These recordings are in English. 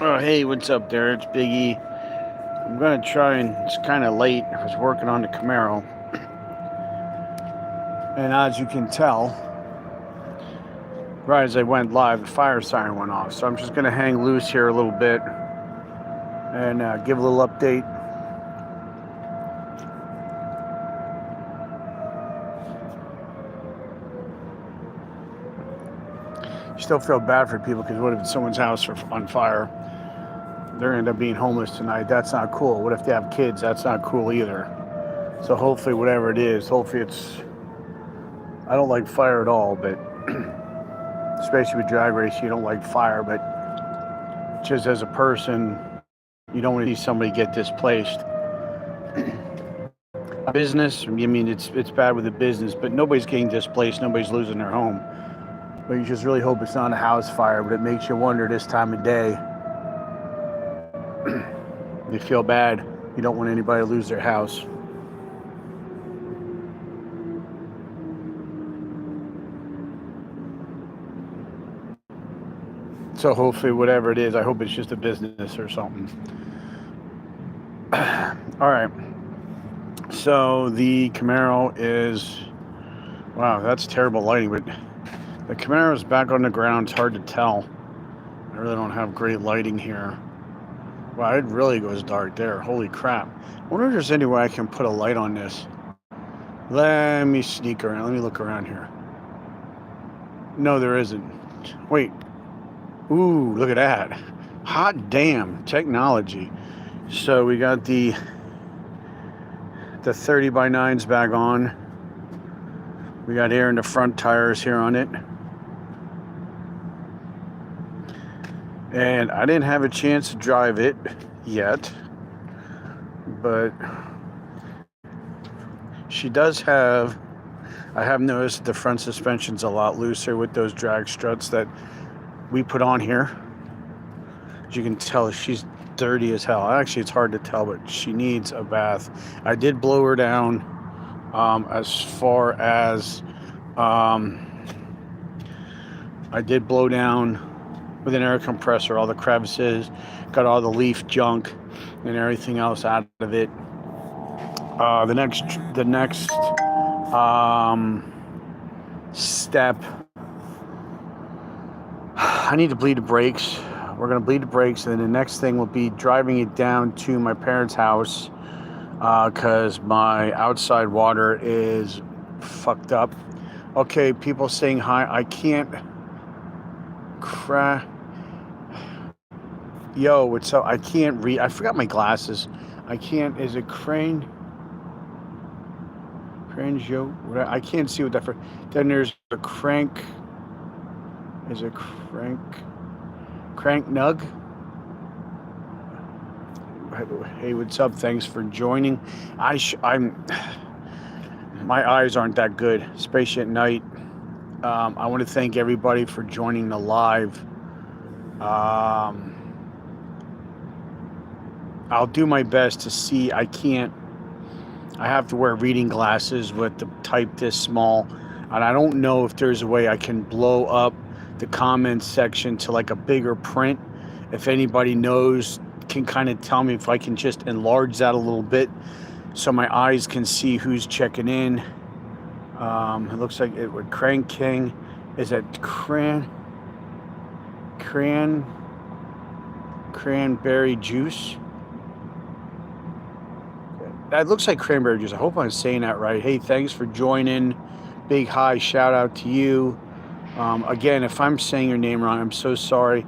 Oh, hey, what's up there? It's Biggie. I'm going to try and it's kind of late. I was working on the Camaro. And as you can tell, right as I went live, the fire siren went off. So I'm just going to hang loose here a little bit and give a little update. You still feel bad for people because what if someone's house are on fire? They're going to end up being homeless tonight. That's not cool. What if they have kids? That's not cool either. So hopefully, whatever it is, hopefully it's. I don't like fire at all, but especially with drag race, you don't like fire. But just as a person, you don't want to see somebody get displaced. A business, I mean, it's bad with the business, but nobody's getting displaced. Nobody's losing their home. But you just really hope it's not a house fire. But it makes you wonder this time of day. You feel bad. You don't want anybody to lose their house. So hopefully, whatever it is, I hope it's just a business or something. All right. So the Camaro is, wow, that's terrible lighting, but the Camaro is back on the ground. It's hard to tell. I really don't have great lighting here. Wow, it really goes dark there. Holy crap. I wonder if there's any way I can put a light on this. Let me sneak around. Let me look around here. No, there isn't. Wait. Ooh, look at that. Hot damn technology. So we got the 30 by 9s back on. We got air in the front tires here on it. And I didn't have a chance to drive it yet, but she does have, I have noticed the front suspension's a lot looser with those drag struts that we put on here. As you can tell, she's dirty as hell. Actually, it's hard to tell, but she needs a bath. I did blow her down as far as I did blow down with an air compressor all the crevices, got all the leaf junk and everything else out of it. The next step, I need to bleed the brakes. We're going to bleed the brakes, and then the next thing will be driving it down to my parents' house because my outside water is fucked up. Okay, people saying hi. I can't Yo, what's up? I can't read. I forgot my glasses. I can't. Is it Crane? Joe? I can't see what that for. Then there's a Crank. Is it Crank Nug? Hey, what's up? Thanks for joining. I'm. My eyes aren't that good, especially at night. I want to thank everybody for joining the live. I'll do my best to see. I have to wear reading glasses with the type this small, and I don't know if there's a way I can blow up the comments section to like a bigger print. If anybody knows, can kind of tell me if I can just enlarge that a little bit so my eyes can see who's checking in. It looks like it would Crank King. Is that cranberry juice? That looks like cranberry juice. I hope I'm saying that right. Hey, thanks for joining. Big hi, shout out to you. Again, if I'm saying your name wrong, I'm so sorry.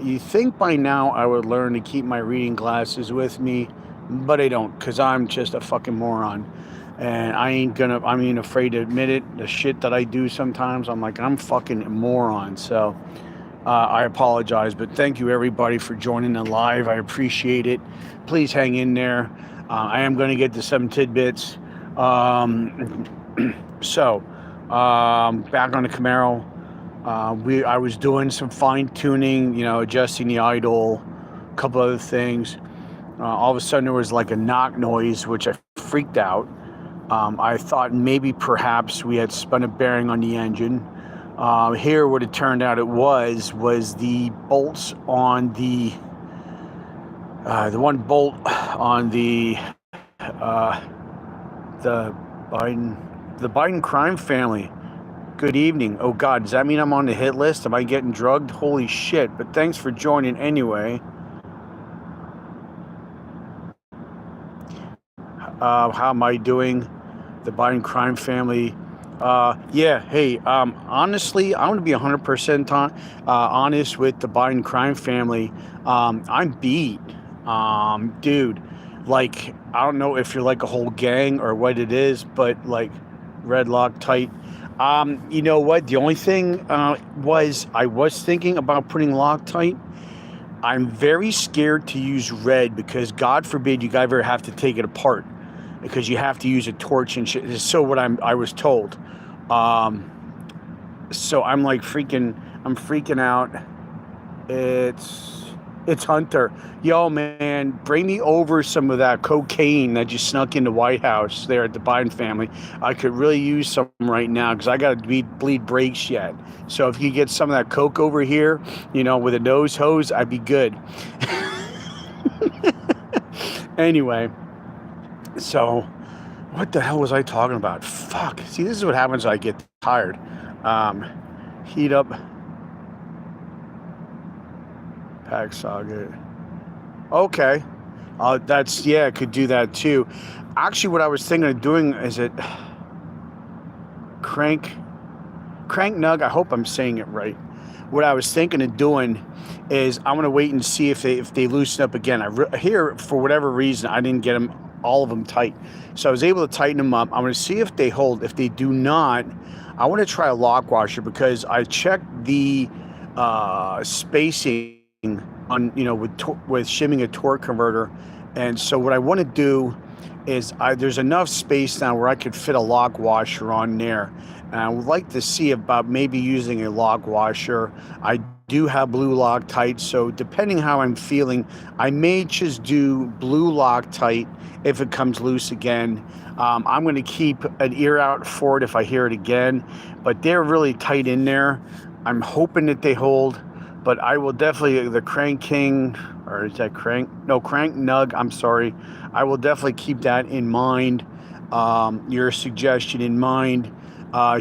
You think by now I would learn to keep my reading glasses with me, but I don't, because I'm just a fucking moron. And I'm even afraid to admit it. The shit that I do sometimes, I'm fucking a moron. So I apologize, but thank you everybody for joining the live. I appreciate it. Please hang in there. I am going to get to some tidbits. Back on the Camaro. I was doing some fine tuning, adjusting the idle, a couple other things. All of a sudden there was like a knock noise, which I freaked out. I thought maybe perhaps we had spun a bearing on the engine. Here, what it turned out it was the bolts on the The one bolt on uh, the Biden crime family. Good evening. Oh God, does that mean I'm on the hit list? Am I getting drugged? Holy shit! But thanks for joining anyway. How am I doing? The Biden crime family. Yeah. Hey. Honestly, I'm gonna be 100% honest with the Biden crime family. I'm beat. Dude. Like, I don't know if you're like a whole gang or what it is, but like, red Loctite. You know what? The only thing was I was thinking about putting Loctite. I'm very scared to use red because God forbid you ever have to take it apart because you have to use a torch and shit. So what I was told. Um, so I'm like I'm freaking out. It's Hunter. Yo, man, bring me over some of that cocaine that just snuck in the White House there at the Biden family. I could really use some right now because I got to bleed brakes yet. So if you get some of that coke over here, with a nose hose, I'd be good. Anyway, so what the hell was I talking about? Fuck. See, this is what happens when I get tired. Heat up. Pack socket. Okay. Could do that too. Actually, what I was thinking of doing is crank nug. I hope I'm saying it right. What I was thinking of doing is I'm gonna wait and see if they loosen up again. Here, for whatever reason, I didn't get all of them tight, so I was able to tighten them up. I'm gonna see if they hold. If they do not, I want to try a lock washer because I checked the spacing on with shimming a torque converter, and so what I want to do is there's enough space now where I could fit a lock washer on there, and I would like to see about maybe using a lock washer. I do have blue Loctite, so depending how I'm feeling, I may just do blue Loctite if it comes loose again. I'm going to keep an ear out for it if I hear it again, but they're really tight in there. I'm hoping that they hold. But I will definitely, the Crank King, or is that Crank? No, Crank Nug, I'm sorry. I will definitely keep that in mind, your suggestion in mind.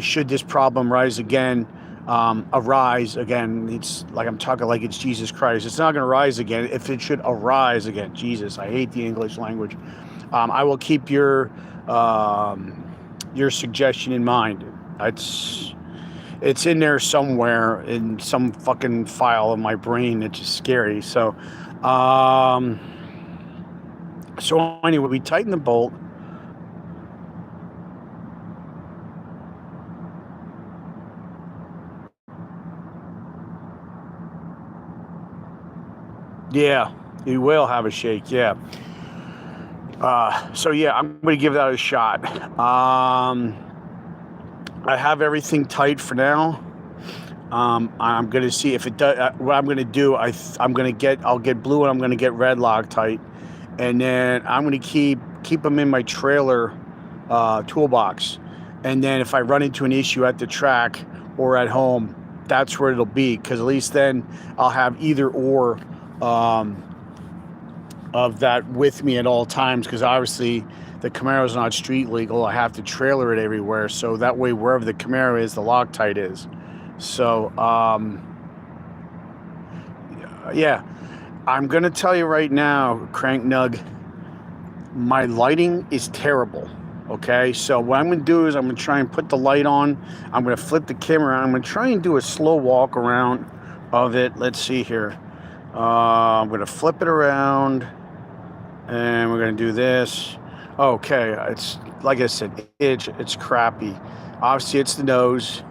Should this problem arise again, it's like I'm talking like it's Jesus Christ. It's not going to rise again. If it should arise again, Jesus, I hate the English language. I will keep your suggestion in mind. It's in there somewhere in some fucking file of my brain. It's just scary. So anyway, we tighten the bolt. Yeah, you will have a shake. Yeah. So yeah, I'm going to give that a shot. I have everything tight for now. I'm going to see if it does. What I'm going to do, I'll get blue and I'm going to get red Loctite, and then I'm going to keep them in my trailer toolbox. And then if I run into an issue at the track or at home, that's where it'll be, because at least then I'll have either or of that with me at all times, because obviously the Camaro is not street legal. I have to trailer it everywhere, so that way wherever the Camaro is, the Loctite is. So yeah, I'm gonna tell you right now, Crank Nug, my lighting is terrible. Okay, so what I'm gonna do is I'm gonna try and put the light on. I'm gonna flip the camera around. I'm gonna try and do a slow walk around of it. Let's see here. I'm gonna flip it around, and we're gonna do this. Okay, it's like I said, it's crappy. Obviously, it's the nose.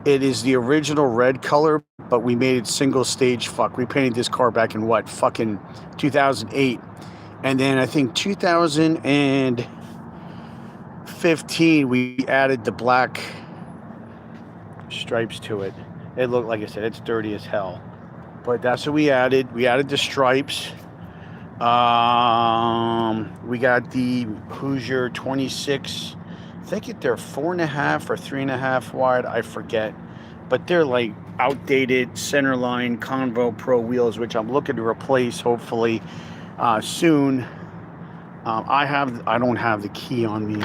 It is the original red color, but we made it single stage. Fuck, we painted this car back in what, fucking 2008, and then I think 2015 we added the black stripes to it. It looked, like I said, it's dirty as hell, but that's what we added. We added the stripes. We got the Hoosier 26. I think they're 4.5 or 3.5 wide. I forget, but they're like outdated centerline Convo Pro wheels, which I'm looking to replace. Hopefully, soon. I don't have the key on me,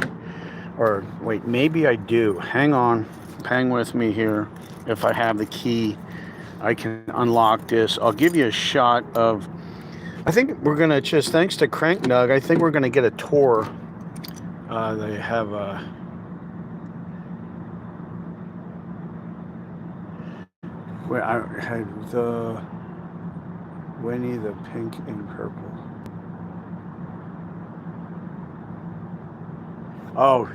or wait, maybe I do. Hang on, hang with me here. If I have the key, I can unlock this. I'll give you a shot of. I think we're gonna just, thanks to Crank Nug, I think we're gonna get a tour. They have a. Where I had the Winnie the Pink and Purple. Oh,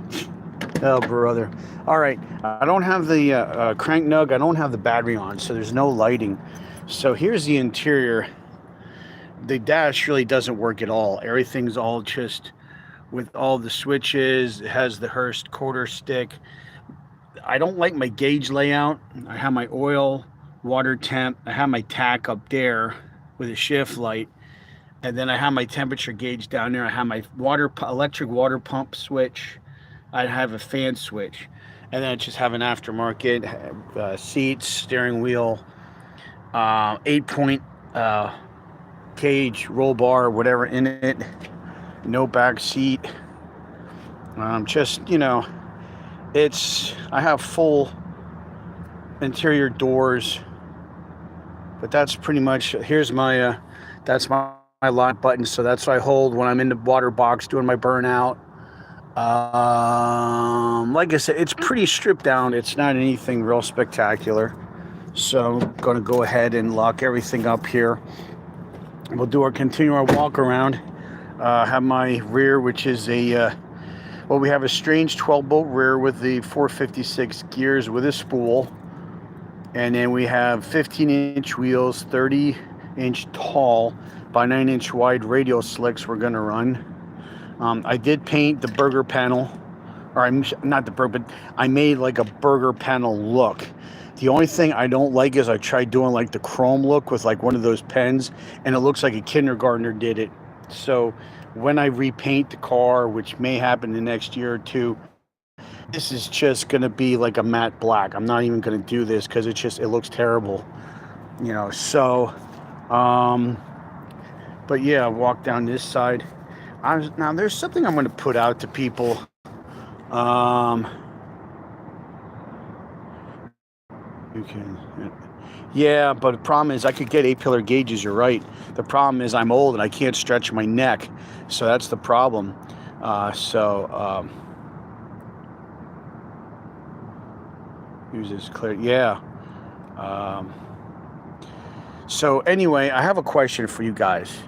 oh, brother. All right. I don't have the Crank Nug. I don't have the battery on, so there's no lighting. So here's the interior. The dash really doesn't work at all. Everything's all just with all the switches. It has the Hurst quarter stick. I don't like my gauge layout. I have my oil, water temp. I have my tack up there with a shift light. And then I have my temperature gauge down there. I have my electric water pump switch. I have a fan switch. And then I just have an aftermarket seats, steering wheel, 8-point cage, roll bar, whatever in it. No back seat. Just, you know, I have full interior doors. But that's pretty much, here's my, that's my lock button. So that's what I hold when I'm in the water box doing my burnout. Like I said, it's pretty stripped down. It's not anything real spectacular. So I'm going to go ahead and lock everything up here. We'll continue our walk around. Have my rear, which is well, we have a strange 12-bolt rear with the 456 gears with a spool. And then we have 15-inch wheels, 30-inch tall by 9-inch wide radial slicks we're going to run. I did paint the burger panel, or not the burger, but I made like a burger panel look. The only thing I don't like is I tried doing like the chrome look with like one of those pens, and it looks like a kindergartner did it. So when I repaint the car, which may happen the next year or two, this is just going to be like a matte black. I'm not even going to do this because it looks terrible, you know. So, but yeah, walk down this side. Now there's something I'm going to put out to people. You can, yeah, but the problem is I could get 8-pillar gauges. You're right. The problem is I'm old and I can't stretch my neck, so that's the problem. Use this clear. Yeah. So anyway, I have a question for you guys.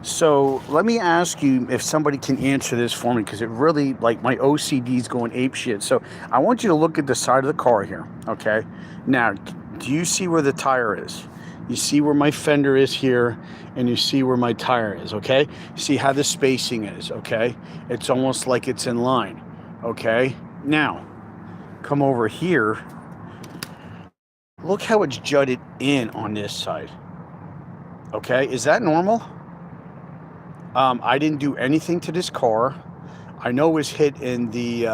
So let me ask you if somebody can answer this for me, because it really, like, my OCD is going apeshit. So I want you to look at the side of the car here, okay? Now, do you see where the tire is? You see where my fender is here, and you see where my tire is, okay? See how the spacing is, okay? It's almost like it's in line, okay? Now, come over here. Look how it's jutted in on this side, okay? Is that normal? I didn't do anything to this car. I know it was hit in the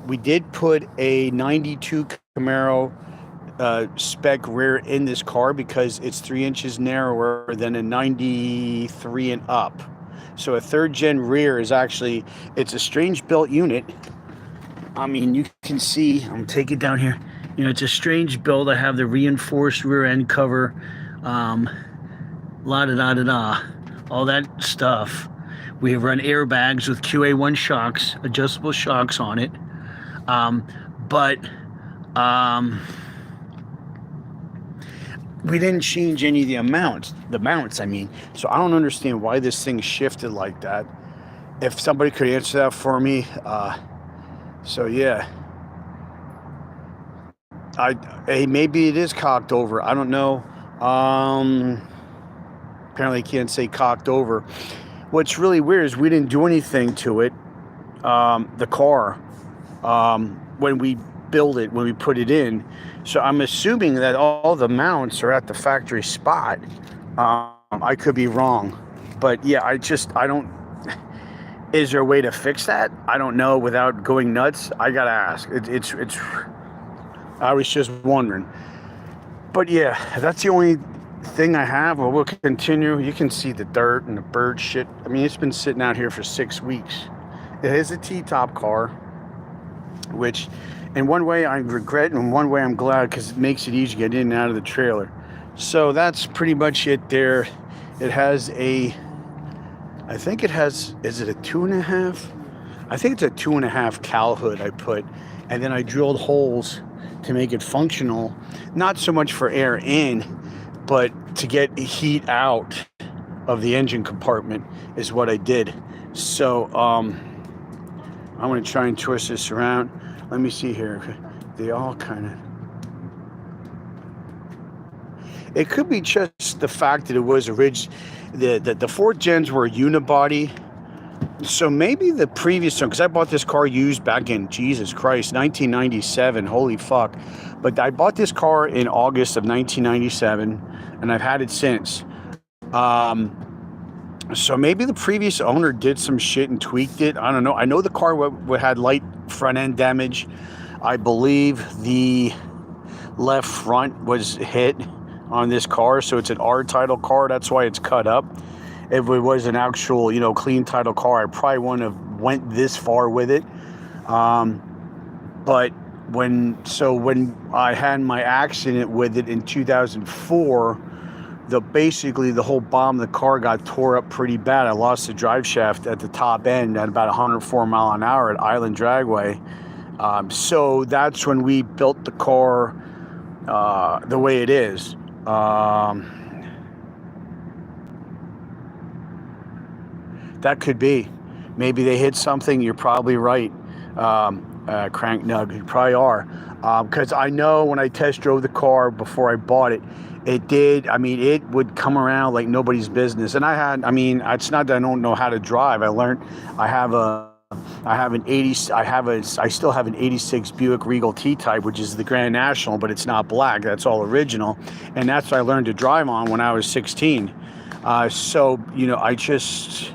we did put a 92 Camaro spec rear in this car because it's 3 inches narrower than a 93 and up. So a 3rd gen rear is actually, it's a strange built unit. I mean, you can see, I'm taking it down here. You know, it's a strange build. I have the reinforced rear end cover, la-da-da-da-da, all that stuff. We run airbags with QA1 shocks, adjustable shocks on it. We didn't change any of the mounts, I mean. So I don't understand why this thing shifted like that. If somebody could answer that for me, so yeah. Hey, maybe it is cocked over. I don't know. Apparently you can't say cocked over. What's really weird is we didn't do anything to it, the car, when we build it, when we put it in. So I'm assuming that all the mounts are at the factory spot. I could be wrong, but yeah, I don't. Is there a way to fix that? I don't know without going nuts. I gotta ask. It's. I was just wondering. But yeah, that's the only thing I have. Well, we'll continue. You can see the dirt and the bird shit. I mean, it's been sitting out here for 6 weeks. It is a T-top car, which in one way I regret and in one way I'm glad, because it makes it easy to get in and out of the trailer. So that's pretty much it there. It has a, I think it has, is it a 2.5? I think it's a 2.5 cowl hood I put, and then I drilled holes to make it functional, not so much for air in, but to get heat out of the engine compartment is what I did. So I'm going to try and twist this around. Let me see here. They all kind of... It could be just the fact that it was the Ford Gens were unibody. So maybe the previous one, because I bought this car used back in, Jesus Christ, 1997. Holy fuck. But I bought this car in August of 1997, and I've had it since. So maybe the previous owner did some shit and tweaked it. I don't know. I know the car had light front end damage. I believe the left front was hit on this car, so it's an R title car. That's why it's cut up. If it was an actual, clean title car, I probably wouldn't have went this far with it. But when I had my accident with it in 2004, basically the whole bottom of the car got tore up pretty bad. I lost the drive shaft at the top end at about 104 mile an hour at Island Dragway. So that's when we built the car the way it is. That could be. Maybe they hit something. You're probably right. Crank Nug, you probably are. Because I know when I test drove the car before I bought it, it would come around like nobody's business. And it's not that I don't know how to drive. I still have an 86 Buick Regal T-Type, which is the Grand National, but it's not black. That's all original. And that's what I learned to drive on when I was 16. I just...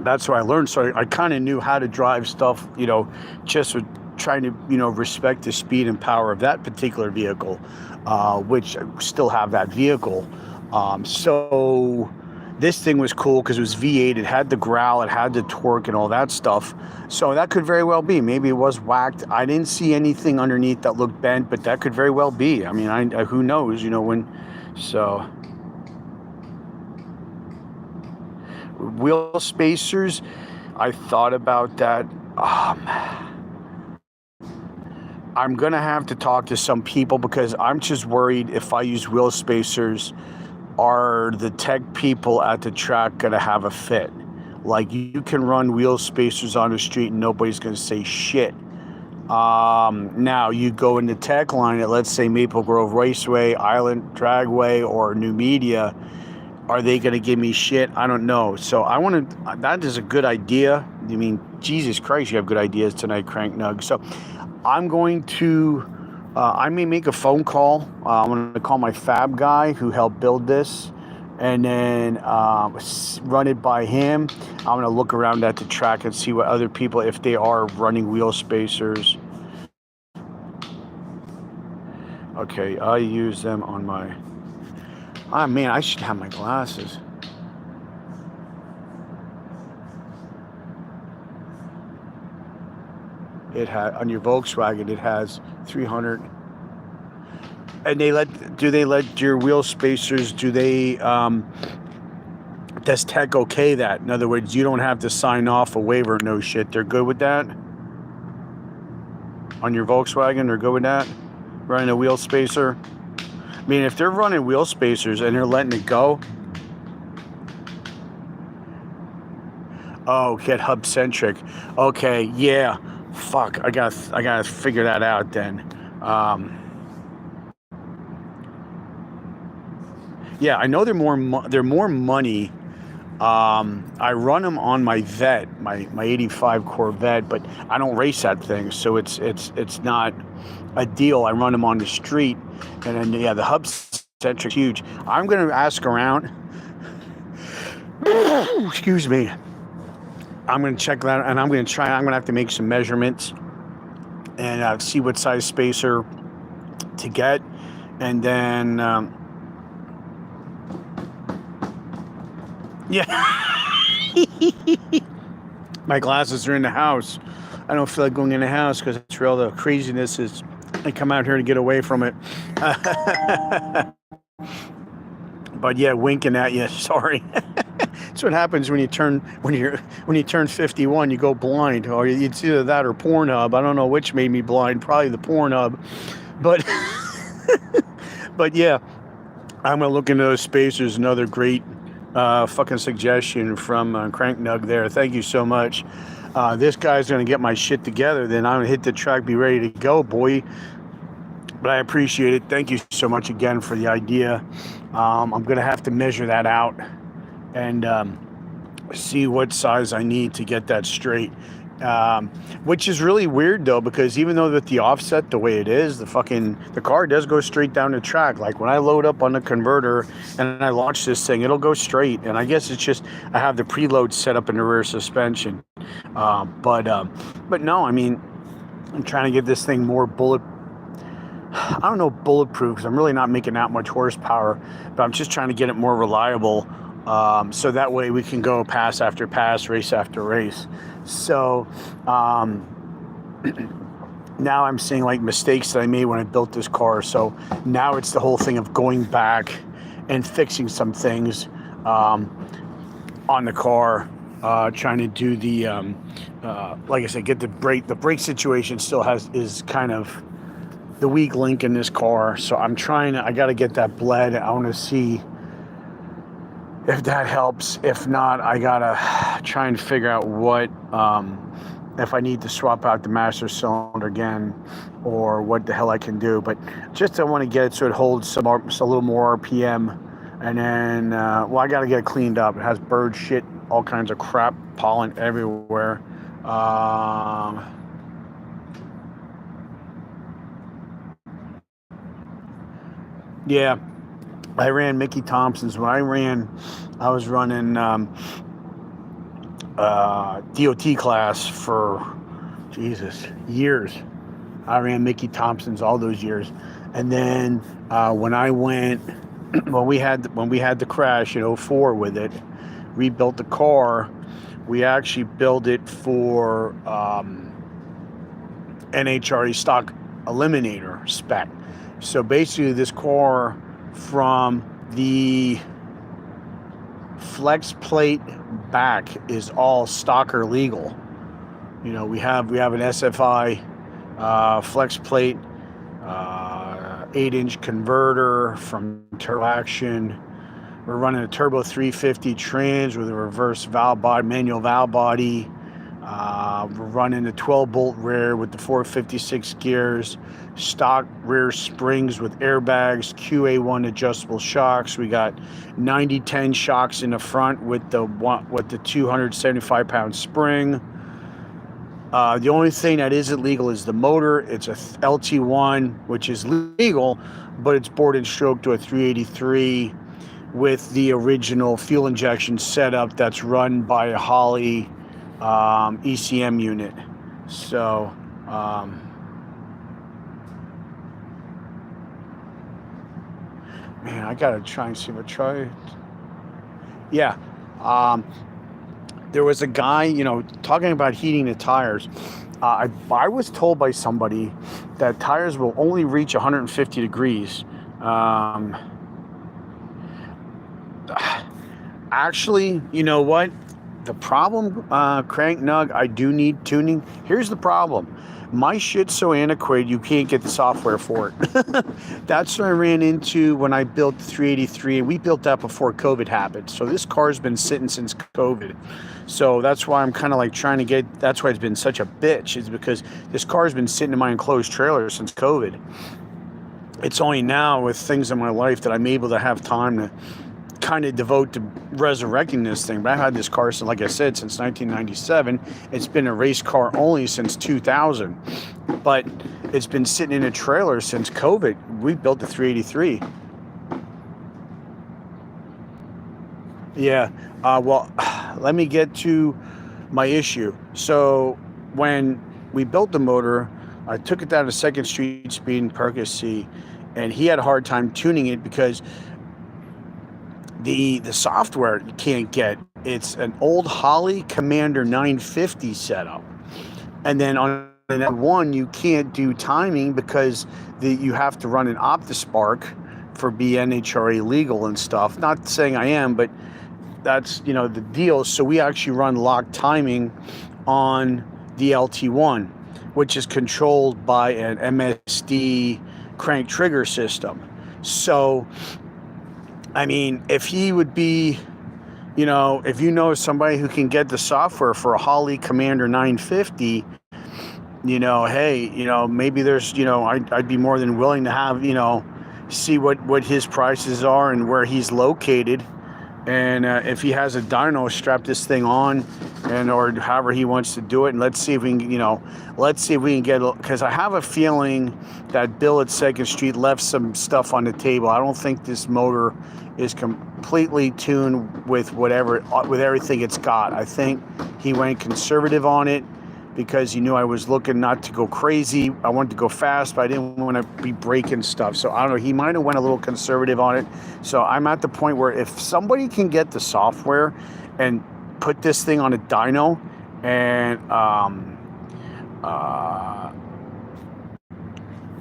that's what I learned. So I kind of knew how to drive stuff, just with trying to, respect the speed and power of that particular vehicle, which I still have that vehicle. So this thing was cool because it was V8. It had the growl, it had the torque and all that stuff. So that could very well be. Maybe it was whacked. I didn't see anything underneath that looked bent, but that could very well be. I mean, who knows, so... Wheel spacers, I thought about that. I'm gonna have to talk to some people, because I'm just worried if I use wheel spacers, are the tech people at the track gonna have a fit? Like, you can run wheel spacers on the street and nobody's gonna say shit. Now you go in the tech line at, let's say, Maple Grove Raceway, Island Dragway, or New Media. Are they going to give me shit? I don't know. So that is a good idea. I mean, Jesus Christ, you have good ideas tonight, Crank Nug. So I'm going to, I may make a phone call. I'm going to call my fab guy who helped build this, and then run it by him. I'm going to look around at the track and see what other people, if they are running wheel spacers. Okay, I use them on my... Oh man, I should have my glasses. It had, on your Volkswagen, it has 300. And do they let your wheel spacers, does tech okay that? In other words, you don't have to sign off a waiver, no shit. They're good with that? On your Volkswagen, they're good with that? Running a wheel spacer? I mean, if they're running wheel spacers and they're letting it go. Oh, get hub centric. Okay, yeah. Fuck, I gotta figure that out then. Yeah, I know they're more money. I run them on my Vet, my 85 Corvette, but I don't race that thing, so it's not a deal. I run them on the street, and then the hub centric huge. I'm gonna ask around. Excuse me. I'm going to check that, and I'm going to have to make some measurements and see what size spacer to get. And then, yeah, my glasses are in the house. I don't feel like going in the house because it's real. The craziness is, I come out here to get away from it. But yeah, winking at you. Sorry. That's what happens when you turn 51. You go blind, or it's either that or Pornhub. I don't know which made me blind. Probably the Pornhub. But but yeah, I'm gonna look into those spacers. Another great fucking suggestion from Crank Nug there. Thank you so much. This guy's gonna get my shit together. Then I'm gonna hit the track, be ready to go, boy. But I appreciate it. Thank you so much again for the idea. I'm going to have to measure that out and see what size I need to get that straight. Which is really weird, though, because even though with the offset the way it is, the car does go straight down the track. Like when I load up on the converter and I launch this thing, it'll go straight. And I guess it's just I have the preload set up in the rear suspension. But no, I mean, I'm trying to get this thing more bulletproof, because I'm really not making that much horsepower, but I'm just trying to get it more reliable, so that way we can go pass after pass, race after race. So now I'm seeing like mistakes that I made when I built this car. So now it's the whole thing of going back and fixing some things on the car, trying to do the like I said, get the brake situation still is kind of the weak link in this car. So I got to get that bled. I want to see if that helps. If not, I got to try and figure out what, if I need to swap out the master cylinder again or what the hell I can do. But just I want to get it so it holds a little more RPM. And then, I got to get it cleaned up. It has bird shit, all kinds of crap, pollen everywhere. Yeah, I ran Mickey Thompson's. When I was running DOT class for, years. I ran Mickey Thompson's all those years. And then when we had the crash in 2004 with it, rebuilt the car. We actually built it for NHRA stock eliminator spec. So basically this car, from the flex plate back, is all stocker legal. You know, we have an SFI flex plate, 8-inch converter from Turbo Action. We're running a turbo 350 trans with a reverse valve body, manual valve body. We're running a 12-bolt rear with the 456 gears, stock rear springs with airbags, QA1 adjustable shocks. We got 90-10 shocks in the front with the 275-pound spring. The only thing that isn't legal is the motor. It's a LT1, which is legal, but it's bored and stroked to a 383 with the original fuel injection setup that's run by a Holley ECM unit. So man, I gotta try and see if I try. Yeah, there was a guy, talking about heating the tires. I was told by somebody that tires will only reach 150 degrees. Actually, you know what? The problem, Crank Nug, I do need tuning. Here's the problem. My shit's so antiquated, you can't get the software for it. That's what I ran into when I built the 383, and we built that before COVID happened. So this car's been sitting since COVID. So that's why I'm kind of like trying to get, that's why it's been such a bitch, is because this car's been sitting in my enclosed trailer since COVID. It's only now with things in my life that I'm able to have time to kind of devote to resurrecting this thing. But I've had this car, like I said, since 1997. It's been a race car only since 2000, but it's been sitting in a trailer since COVID. We built the 383. Yeah. Well, let me get to my issue. So when we built the motor, I took it down to Second Street Speed in Perkins C, and he had a hard time tuning it because the software you can't get. It's an old Holley Commander 950 setup, and then on that one you can't do timing because you have to run an OptiSpark for BNHRA legal and stuff. Not saying I am, but that's the deal. So we actually run lock timing on the LT1, which is controlled by an MSD crank trigger system. So I mean, if he would be, if you know somebody who can get the software for a Holley Commander 950, hey, maybe there's, I'd be more than willing to have, see what his prices are and where he's located. And if he has a dyno, strap this thing on, or however he wants to do it, and let's see if we can, get, because I have a feeling that Bill at Second Street left some stuff on the table. I don't think this motor is completely tuned with everything it's got. I think he went conservative on it because he knew I was looking not to go crazy. I wanted to go fast, but I didn't want to be breaking stuff. So I don't know, he might have went a little conservative on it. So I'm at the point where if somebody can get the software and put this thing on a dyno and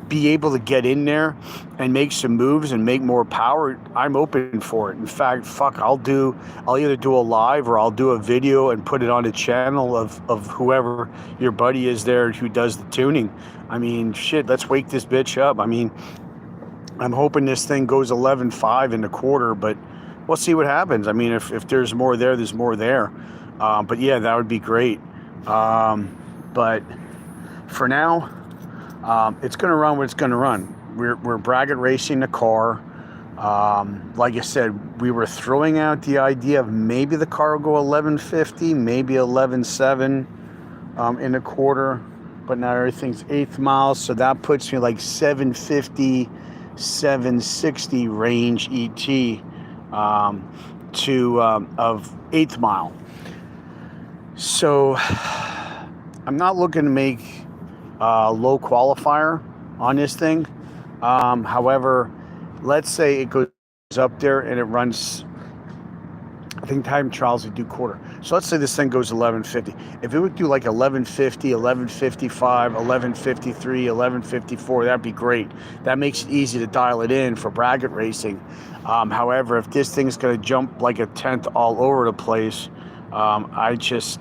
be able to get in there and make some moves and make more power, I'm open for it. In fact, I'll either do a live or I'll do a video and put it on the channel of whoever your buddy is there who does the tuning. I mean, shit, let's wake this bitch up. I mean, I'm hoping this thing goes 11.5 in the quarter, but we'll see what happens. I mean, if there's more there, there's more there. But yeah, that would be great. But for now, it's going to run what it's going to run. We're bracket racing the car. Like I said, we were throwing out the idea of maybe the car will go 11.50, maybe 11.7 in a quarter, but now everything's eighth miles, so that puts me like 750, 760 range ET of eighth mile. So I'm not looking to make low qualifier on this thing. However, let's say it goes up there and it runs, I think time trials would do quarter. So let's say this thing goes 11.50. If it would do like 11.50, 11.55, 11.53, 11.54, that'd be great. That makes it easy to dial it in for bracket racing. However, if this thing's going to jump like a tenth all over the place, I just,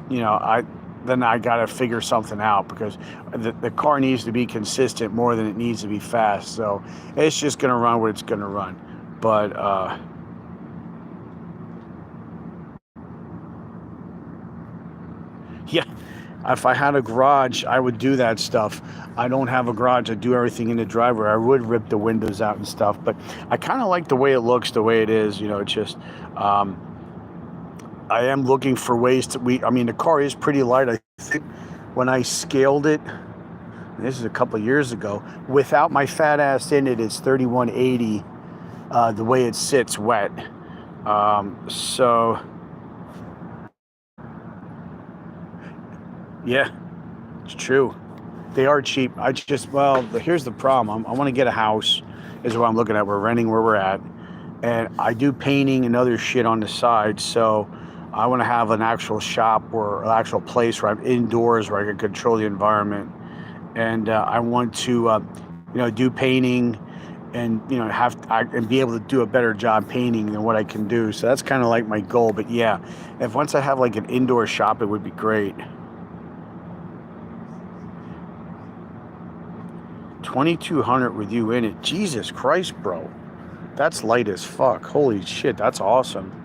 then I got to figure something out, because the car needs to be consistent more than it needs to be fast. So it's just going to run what it's going to run. But yeah, if I had a garage, I would do that stuff. I don't have a garage. I do everything in the driveway. I would rip the windows out and stuff, but I kind of like the way it looks, the way it is. It's just, I am looking for ways to, the car is pretty light. I think when I scaled it, this is a couple of years ago, without my fat ass in it, it's 3180, the way it sits wet. So, yeah, it's true. They are cheap. Here's the problem. I want to get a house, is what I'm looking at. We're renting where we're at. And I do painting and other shit on the side, so I want to have an actual shop or an actual place where I'm indoors, where I can control the environment. And I want to, do painting and, and be able to do a better job painting than what I can do. So that's kind of like my goal. But yeah, if once I have like an indoor shop, it would be great. 2200 with you in it. Jesus Christ, bro. That's light as fuck. Holy shit, that's awesome.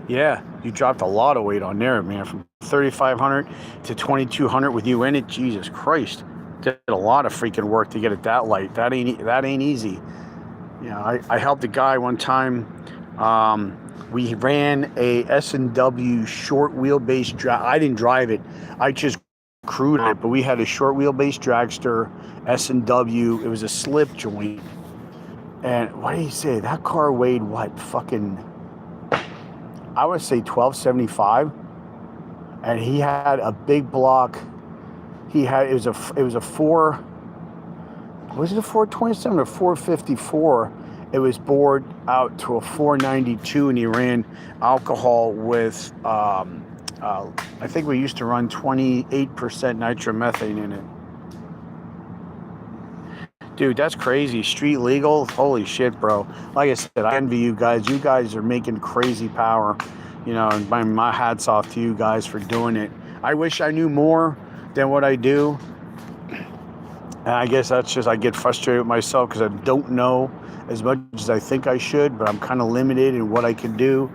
Yeah, you dropped a lot of weight on there, man. From 3,500 to 2,200 with you in it. Jesus Christ, did a lot of freaking work to get it that light. That ain't easy. I helped a guy one time. We ran a S&W short wheelbase drag. I didn't drive it. I just crewed it, but we had a short wheelbase dragster S&W. It was a slip joint. And what did he say? That car weighed what? Fucking I would say 1275, and he had a big block. It was a 4, was it a 427 or 454? It was bored out to a 492, and he ran alcohol with I think we used to run 28% nitromethane in it. Dude, that's crazy. Street legal? Holy shit, bro. Like I said, I envy you guys. You guys are making crazy power. You know, and my hat's off to you guys for doing it. I wish I knew more than what I do. And I guess that's just, I get frustrated with myself because I don't know as much as I think I should, but I'm kind of limited in what I can do.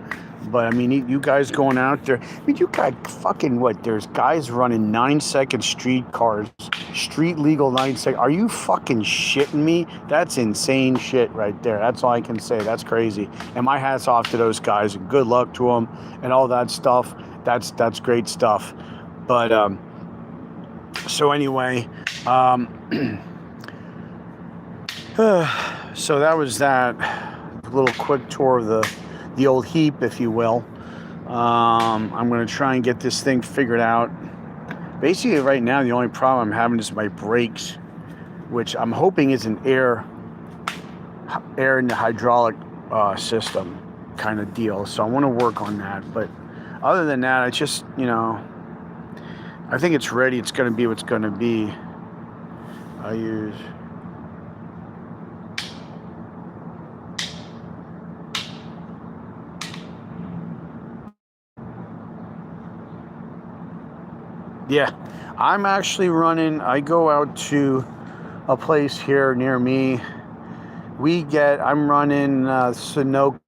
But I mean, you guys going out there, I mean, you got fucking what? There's guys running 9-second street cars, street legal 9-second. Are you fucking shitting me? That's insane shit right there. That's all I can say. That's crazy. And my hat's off to those guys, and good luck to them and all that stuff. That's great stuff. But so anyway, so that was that little quick tour of the old heap, if you will. I'm going to try and get this thing figured out. Basically, right now, the only problem I'm having is my brakes, which I'm hoping is an air in the hydraulic system kind of deal. So I want to work on that. But other than that, I just, I think it's ready. It's going to be what's going to be. I use... Yeah, I'm actually running. I go out to a place here near me. I'm running Sunoco,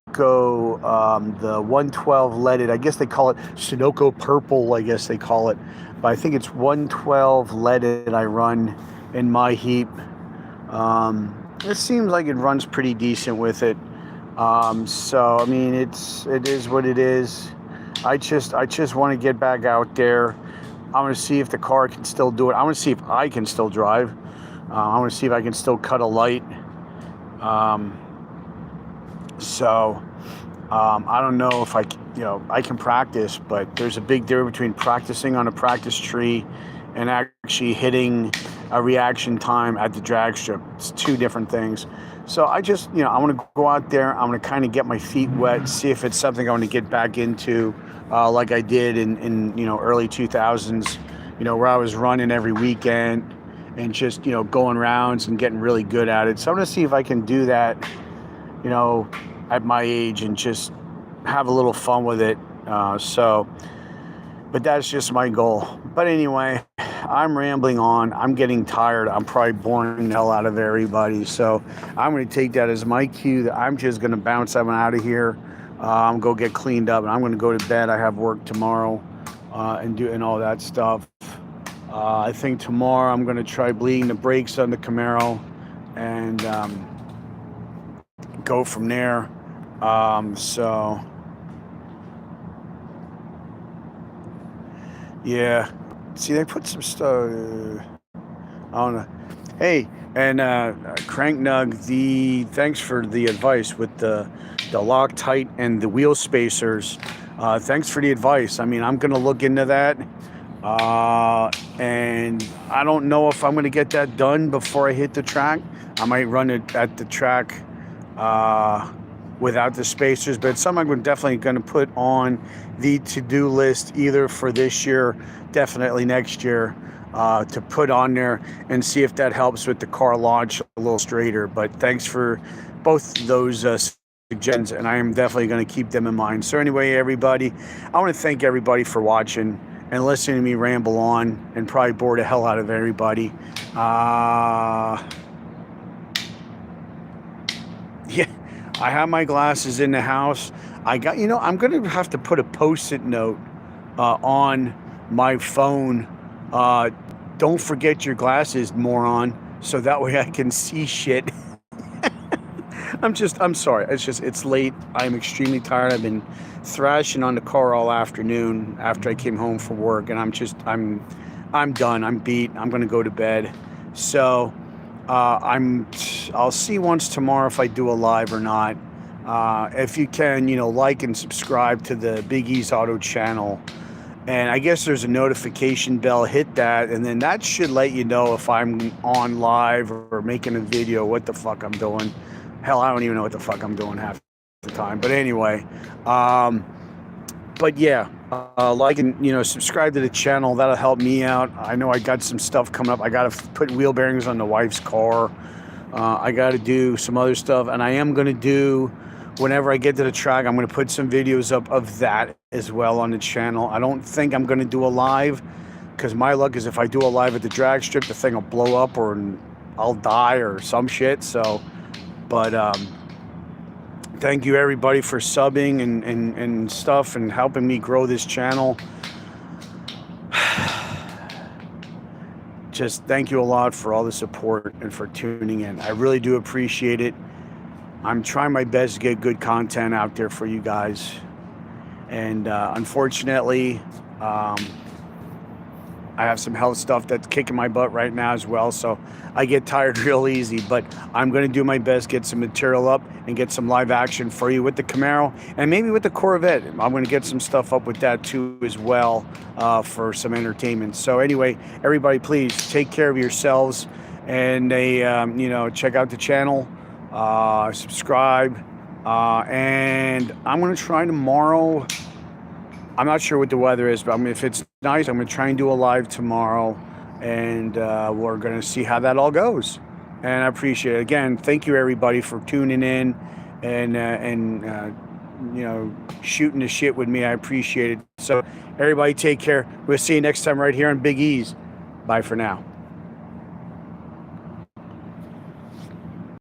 the 112 leaded. I guess they call it Sunoco Purple, I guess they call it. But I think it's 112 leaded I run in my heap. It seems like it runs pretty decent with it. So, I mean, it is what it is. I just want to get back out there. I want to see if the car can still do it. I want to see if I can still drive. I want to see if I can still cut a light. So I don't know if I can practice, but there's a big difference between practicing on a practice tree and actually hitting a reaction time at the drag strip. It's two different things. So I just, I want to go out there. I'm going to kind of get my feet wet, see if it's something I want to get back into. Like I did in early 2000s, where I was running every weekend and just, going rounds and getting really good at it. So I'm going to see if I can do that, at my age and just have a little fun with it. But that's just my goal. But anyway, I'm rambling on. I'm getting tired. I'm probably boring the hell out of everybody. So I'm going to take that as my cue that I'm just going to bounce them out of here. Go get cleaned up, and I'm going to go to bed. I have work tomorrow and all that stuff. I think tomorrow I'm going to try bleeding the brakes on the Camaro and go from there. So, yeah. See, they put some stuff. I don't know. Hey, and Crank Nug, thanks for the advice with the Loctite and the wheel spacers. Thanks for the advice. I mean, I'm going to look into that. And I don't know if I'm going to get that done before I hit the track. I might run it at the track without the spacers, but it's something I'm definitely going to put on the to-do list either for this year, definitely next year, to put on there and see if that helps with the car launch a little straighter. But thanks for both those suggestions, and I am definitely going to keep them in mind. So anyway, everybody, I want to thank everybody for watching and listening to me ramble on and probably bore the hell out of everybody. Yeah, I have my glasses in the house. I'm going to have to put a Post-it note on my phone. Don't forget your glasses, moron, so that way I can see shit. I'm sorry. It's late. I'm extremely tired. I've been thrashing on the car all afternoon after I came home from work, and I'm done. I'm beat. I'm going to go to bed. So, I'll see once tomorrow if I do a live or not. If you can, like and subscribe to the Big E's Auto channel. And I guess there's a notification bell, hit that, and then that should let you know if I'm on live or making a video, what the fuck I'm doing. Hell, I don't even know what the fuck I'm doing half the time. But anyway, but yeah, like and subscribe to the channel. That'll help me out. I know I got some stuff coming up. I got to put wheel bearings on the wife's car. I got to do some other stuff, and I am going to do, whenever I get to the track, I'm going to put some videos up of that as well on the channel. I don't think I'm going to do a live, because my luck is if I do a live at the drag strip, the thing will blow up or I'll die or some shit. So, but thank you everybody for subbing and stuff and helping me grow this channel. Just thank you a lot for all the support and for tuning in. I really do appreciate it. I'm trying my best to get good content out there for you guys. And unfortunately, I have some health stuff that's kicking my butt right now as well. So I get tired real easy, but I'm going to do my best, get some material up and get some live action for you with the Camaro and maybe with the Corvette. I'm going to get some stuff up with that too as well, for some entertainment. So anyway, everybody, please take care of yourselves and check out the channel, subscribe, and I'm going to try tomorrow. I'm not sure what the weather is, but if it's nice, I'm going to try and do a live tomorrow, and we're going to see how that all goes. And I appreciate it. Again, thank you everybody for tuning in and shooting the shit with me. I appreciate it. So everybody take care. We'll see you next time right here on Big E's. Bye for now.